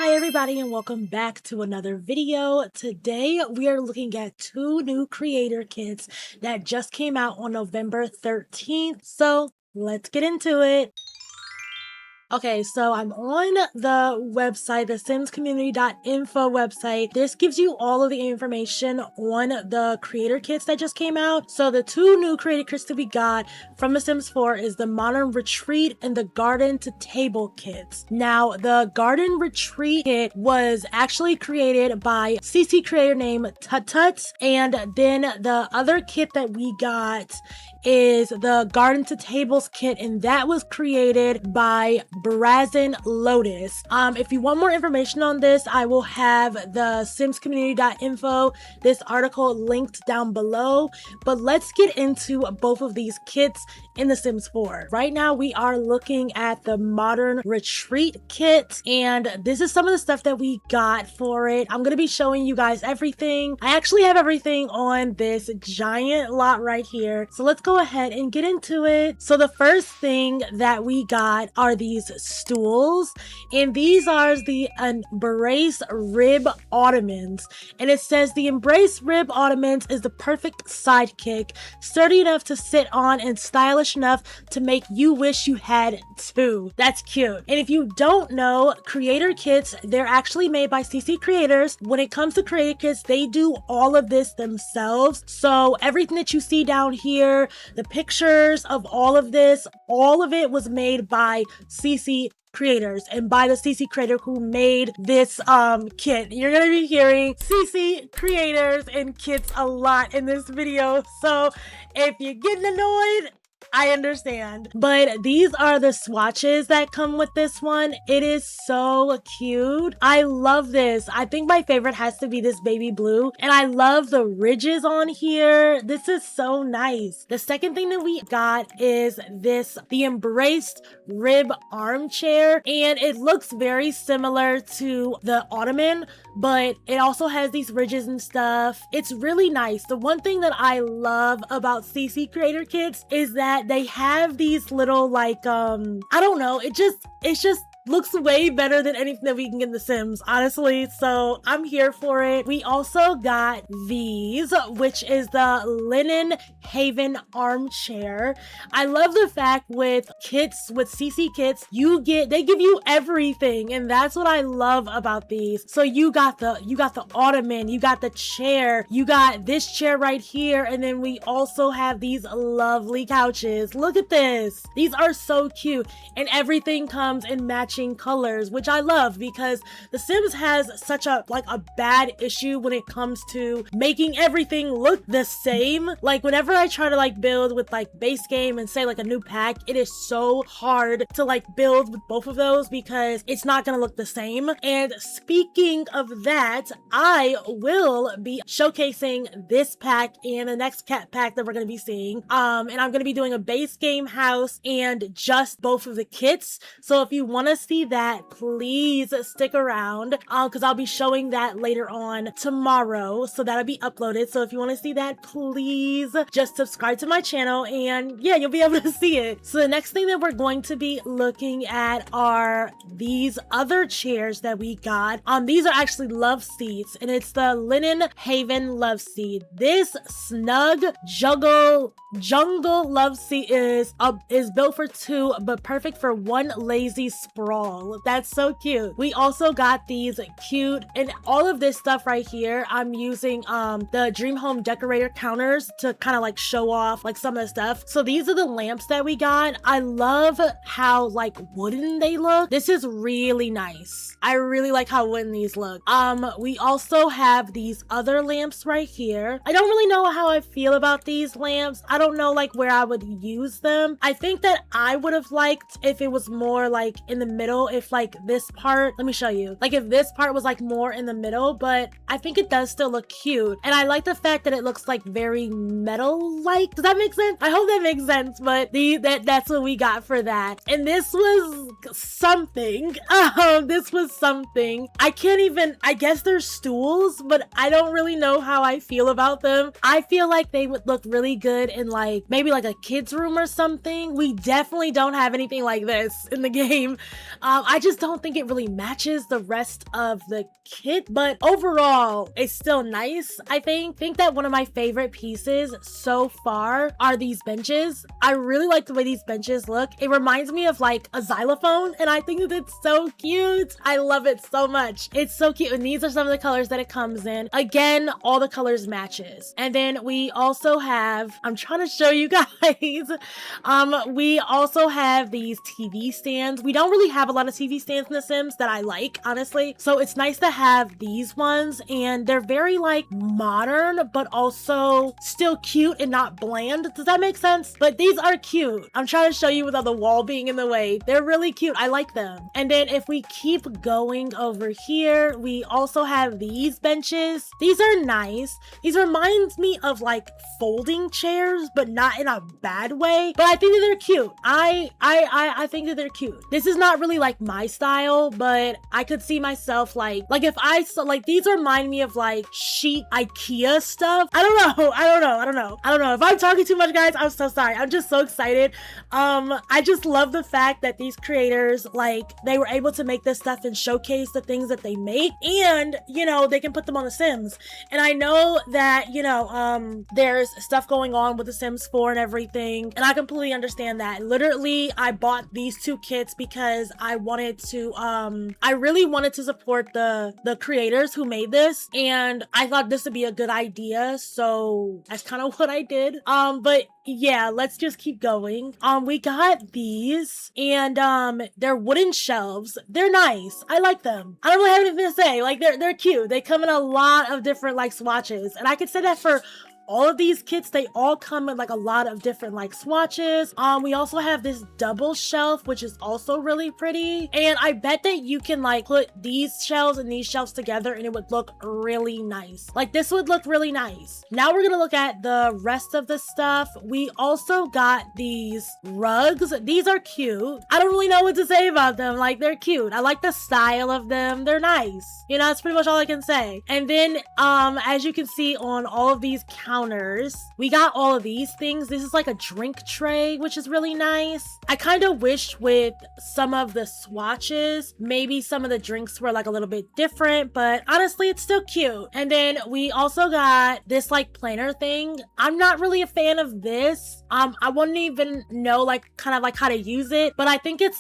Hi everybody and welcome back to another video. Today we are looking at two new creator kits that just came out on November 13th. So let's get into it. Okay, so I'm on the website, the simscommunity.info website. This gives you all of the information on the creator kits that just came out. So the two new creator kits that we got from The Sims 4 is the Modern Retreat and the Garden to Table kits. Now, the Garden Retreat kit was actually created by CC creator named TudTuds, and then the other kit that we got is the Garden to Tables kit, and that was created by BrazenLotus. If you want more information on this, I will have the simscommunity.info, this article linked down below. But let's get into both of these kits in The Sims 4. Right now, we are looking at the Modern Retreat kit, and this is some of the stuff that we got for it. I'm going to be showing you guys everything. I actually have everything on this giant lot right here. So let's go ahead and get into it. So the first thing that we got are these stools, and these are the Embrace Rib Ottomans, and it says the Embrace Rib Ottomans is the perfect sidekick, sturdy enough to sit on and stylish enough to make you wish you had two. That's cute. And if you don't know, creator kits, they're actually made by CC creators. When it comes to creator kits, they do all of this themselves. So everything that you see down here, the pictures of all of this, all of it was made by CC creators and by the CC creator who made this kit. You're gonna be hearing CC creators and kits a lot in this video, so if you're getting annoyed, I understand. But these are the swatches that come with this one. It is so cute. I love this. I think my favorite has to be this baby blue. And I love the ridges on here. This is so nice. The second thing that we got is the Embraced Rib Armchair. And it looks very similar to the Ottoman, but it also has these ridges and stuff. It's really nice. The one thing that I love about CC creator kits is that they have these little like I don't know, it just looks way better than anything that we can get in The Sims, honestly, so I'm here for it. We also got these, which is the Linen Haven Armchair. I love the fact with kits, with CC kits, they give you everything, and that's what I love about these. So you got the Ottoman, you got the chair, you got this chair right here, and then we also have these lovely couches. Look at this. These are so cute, and everything comes in matching colors, which I love because The Sims has such a bad issue when it comes to making everything look the same. Like whenever I try to build with base game and say a new pack, it is so hard to build with both of those because it's not gonna look the same. And speaking of that, I will be showcasing this pack and the next pack that we're gonna be seeing. And I'm gonna be doing a base game house and just both of the kits. So if you want to see that, please stick around because I'll be showing that later on tomorrow, so that'll be uploaded. So if you want to see that, please just subscribe to my channel and yeah, you'll be able to see it. So the next thing that we're going to be looking at are these other chairs that we got. These are actually love seats, and it's the Linen Haven love seat. This snug jungle love seat is built for two but perfect for one lazy sprawl. That's so cute. We also got these cute, and all of this stuff right here, I'm using the Dream Home Decorator counters to kind of show off some of the stuff. So these are the lamps that we got. I love how wooden they look. This is really nice. I really like how wooden these look. We also have these other lamps right here. I don't really know how I feel about these lamps. I don't know where I would use them. I think that I would have liked if it was more in the middle, if this part, let me show you, if this part was more in the middle, but I think it does still look cute. And I like the fact that it looks very metal-like. Does that make sense? I hope that makes sense, but that's what we got for that. And this was something. This was something. I guess they're stools, but I don't really know how I feel about them. I feel like they would look really good in maybe a kid's room or something. We definitely don't have anything like this in the game. I just don't think it really matches the rest of the kit, but overall, it's still nice. I think that one of my favorite pieces so far are these benches. I really like the way these benches look. It reminds me of like a xylophone, and I think that it's so cute. I love it so much. It's so cute, and these are some of the colors that it comes in. Again, all the colors matches. And then we also have, I'm trying to show you guys, we also have these TV stands. We don't really have a lot of TV stands in The Sims that I like, honestly. So it's nice to have these ones, and they're very like modern, but also still cute and not bland. Does that make sense? But these are cute. I'm trying to show you without the wall being in the way. They're really cute. I like them. And then if we keep going over here, we also have these benches. These are nice. These reminds me of like folding chairs, but not in a bad way. But I think that they're cute. I think that they're cute. This is not really like my style, but I could see myself like if I saw like these remind me of like sheet IKEA stuff. I don't know. If I'm talking too much, guys, I'm so sorry. I'm just so excited. I just love the fact that these creators, like, they were able to make this stuff and showcase the things that they make, and you know, they can put them on The Sims. And I know that, you know, there's stuff going on with The Sims 4 and everything, and I completely understand that. Literally, I bought these two kits because I wanted to I really wanted to support the creators who made this, and I thought this would be a good idea, so that's kind of what I did. But yeah, let's just keep going. We got these, and they're wooden shelves. They're nice. I like them. I don't really have anything to say. Like, they're cute. They come in a lot of different like swatches, and I could say that for all of these kits. They all come in like a lot of different like swatches. We also have this double shelf, which is also really pretty, and I bet that you can like put these shelves and these shelves together and it would look really nice. Like, this would look really nice. Now we're gonna look at the rest of the stuff. We also got these rugs. These are cute. I don't really know what to say about them. Like, they're cute. I like the style of them. They're nice. You know, that's pretty much all I can say. And then as you can see on all of these counters, we got all of these things. This is like a drink tray, which is really nice. I kind of wish with some of the swatches, maybe some of the drinks were like a little bit different, but honestly, it's still cute. And then we also got this like planner thing. I'm not really a fan of this. I wouldn't even know like kind of like how to use it, but I think it's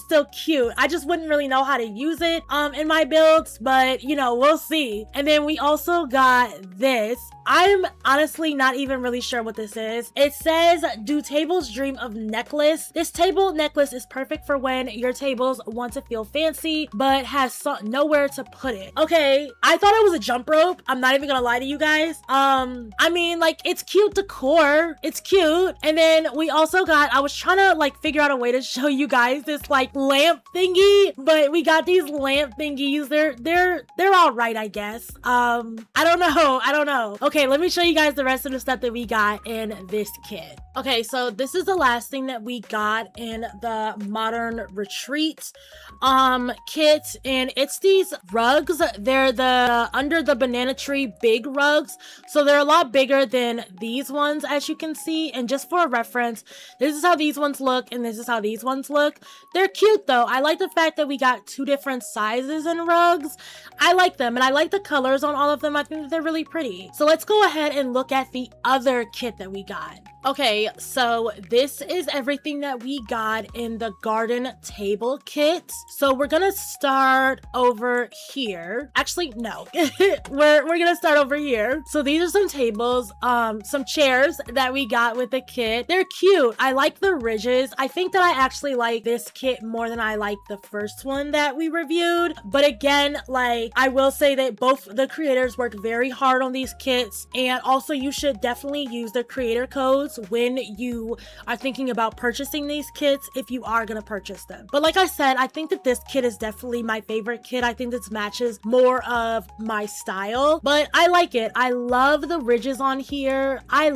still cute. I just wouldn't really know how to use it in my builds, but you know, we'll see. And then we also got this. I'm honestly not even really sure what this is. It says, do tables dream of necklace? This table necklace is perfect for when your tables want to feel fancy, but has nowhere to put it. Okay, I thought it was a jump rope. I'm not even gonna lie to you guys. I mean, like, it's cute decor. It's cute. And then we also got, I was trying to like figure out a way to show you guys this like lamp thingy, but we got these lamp thingies. They're all right, I guess. I don't know. Okay, let me show you guys the rest of the stuff that we got in this kit. Okay, so this is the last thing that we got in the Modern Retreat kit, and it's these rugs. They're the under the banana tree big rugs, so they're a lot bigger than these ones, as you can see. And just for a reference, this is how these ones look, and this is how these ones look. They're cute though. I like the fact that we got two different sizes in rugs. I like them, and I like the colors on all of them. I think that they're really pretty. So let's go ahead and look at the other kit that we got. Okay, so this is everything that we got in the garden table kit. So we're gonna start over here. Actually, no, we're gonna start over here. So these are some tables, some chairs that we got with the kit. They're cute. I like the ridges. I think that I actually like this kit more than I like the first one that we reviewed. But again, like, I will say that both the creators worked very hard on these kits, and also you should definitely use the creator codes when you are thinking about purchasing these kits, if you are going to purchase them. But like I said, I think that this kit is definitely my favorite kit. I think this matches more of my style, but I like it. I love the ridges on here. I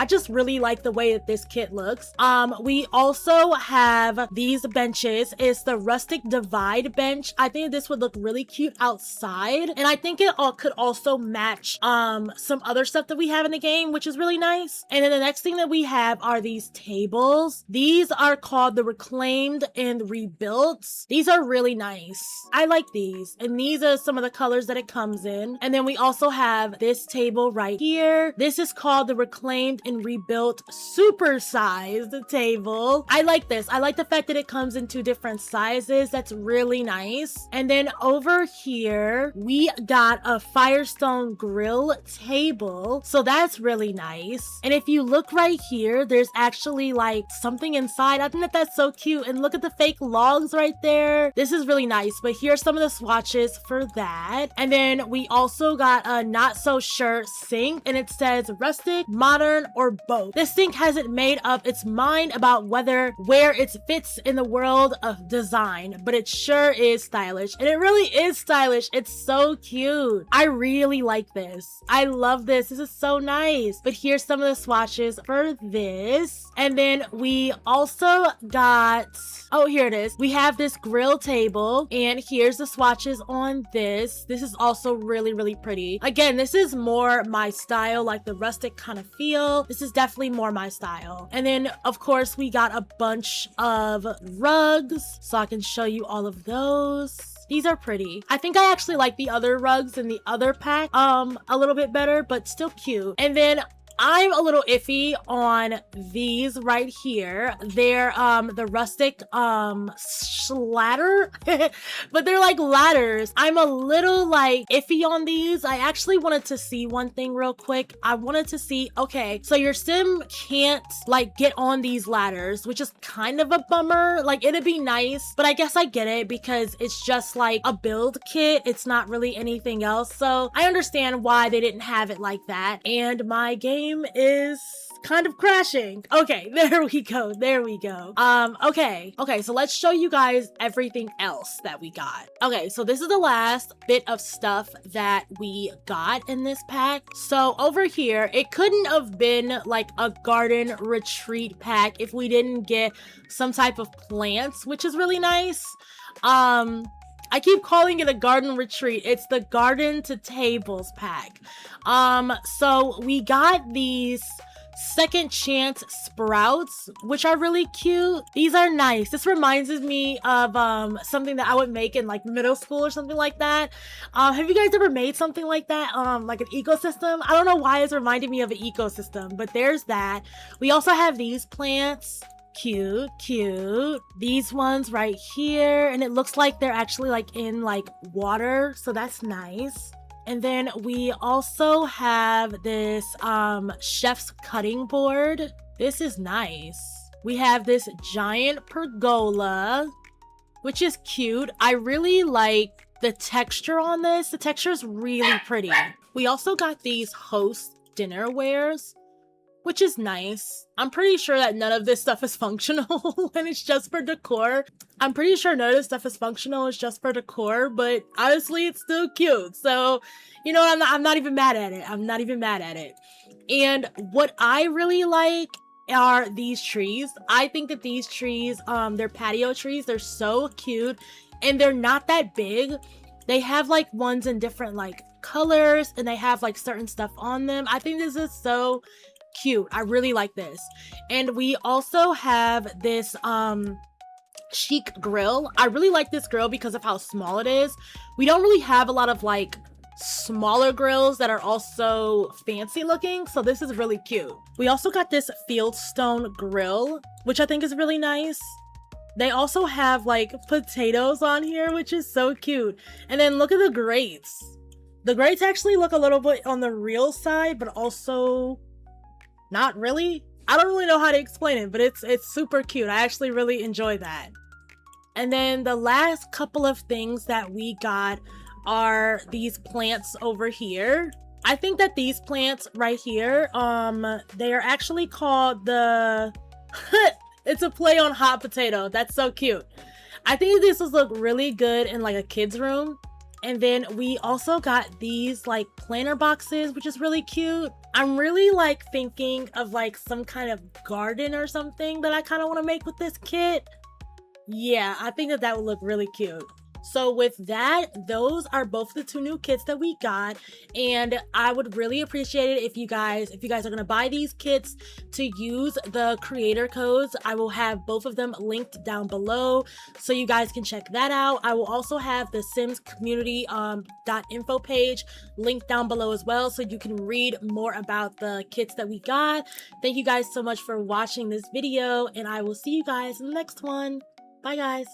just really like the way that this kit looks. We also have these benches. It's the rustic divide bench. I think this would look really cute outside, and I think it all could also match some other stuff that we have in the game, which is really nice. And then the next next thing that we have are these tables. These are called the Reclaimed and Rebuilt. These are really nice. I like these. And these are some of the colors that it comes in. And then we also have this table right here. This is called the Reclaimed and Rebuilt Supersized table. I like this. I like the fact that it comes in 2 different sizes. That's really nice. And then over here, we got a Firestone grill table. So that's really nice. And if you look right here, there's actually like something inside. I think that that's so cute. And look at the fake logs right there. This is really nice. But here's some of the swatches for that. And then we also got a not so sure sink, and it says rustic, modern, or both. This sink hasn't made up its mind about where it fits in the world of design, but it sure is stylish. And it really is stylish. It's so cute. I really like this. I love this. This is so nice. But here's some of the swatches for this. And then we also got, oh, here it is. We have this grill table, and here's the swatches on this. This is also really, really pretty. Again, this is more my style, like the rustic kind of feel. This is definitely more my style. And then, of course, we got a bunch of rugs, so I can show you all of those. These are pretty. I think I actually like the other rugs in the other pack a little bit better, but still cute. And then I'm a little iffy on these right here. They're the rustic ladder, but they're like ladders. I'm a little like iffy on these. I actually wanted to see one thing real quick. I wanted to see, okay, so your sim can't like get on these ladders, which is kind of a bummer. Like, it'd be nice, but I guess I get it because it's just like a build kit. It's not really anything else. So I understand why they didn't have it like that. And my game is kind of crashing. Okay, there we go. There we go. Okay, so let's show you guys everything else that we got. Okay, so this is the last bit of stuff that we got in this pack. So over here, it couldn't have been like a garden retreat pack if we didn't get some type of plants, which is really nice. I keep calling it a garden retreat. It's the garden to tables pack. So we got these second chance sprouts, which are really cute. These are nice. This reminds me of something that I would make in like middle school or something like that. Have you guys ever made something like that? Like an ecosystem? I don't know why it's reminding me of an ecosystem, but there's that. We also have these plants. Cute. These ones right here, and it looks like they're actually like in like water, so that's nice. And then we also have this chef's cutting board. This is nice. We have this giant pergola, which is cute. I really like the texture on this. The texture is really pretty. We also got these host dinnerwares, which is nice. I'm pretty sure that none of this stuff is functional and it's just for decor. I'm pretty sure none of this stuff is functional, it's just for decor, but honestly, it's still cute. So, you know, I'm not even mad at it. I'm not even mad at it. And what I really like are these trees. I think that these trees, they're patio trees. They're so cute and they're not that big. They have like ones in different like colors and they have like certain stuff on them. I think this is so cute. I really like this. And we also have this chic grill. I really like this grill because of how small it is. We don't really have a lot of like smaller grills that are also fancy looking, so this is really cute. We also got this fieldstone grill, which I think is really nice. They also have like potatoes on here, which is so cute. And then look at the grates. The grates actually look a little bit on the real side, but also not really. I don't really know how to explain it, but it's super cute. I actually really enjoy that. And then the last couple of things that we got are these plants over here. I think that these plants right here, they are actually called the it's a play on hot potato. That's so cute. I think this would look really good in like a kid's room. And then we also got these like planter boxes, which is really cute. I'm really like thinking of like some kind of garden or something that I kind of want to make with this kit. Yeah, I think that would look really cute. So with that, those are both the 2 new kits that we got, and I would really appreciate it if you guys are gonna buy these kits, to use the creator codes. I will have both of them linked down below, so you guys can check that out. I will also have the Sims community .info page linked down below as well, so you can read more about the kits that we got. Thank you guys so much for watching this video, and I will see you guys in the next one. Bye guys.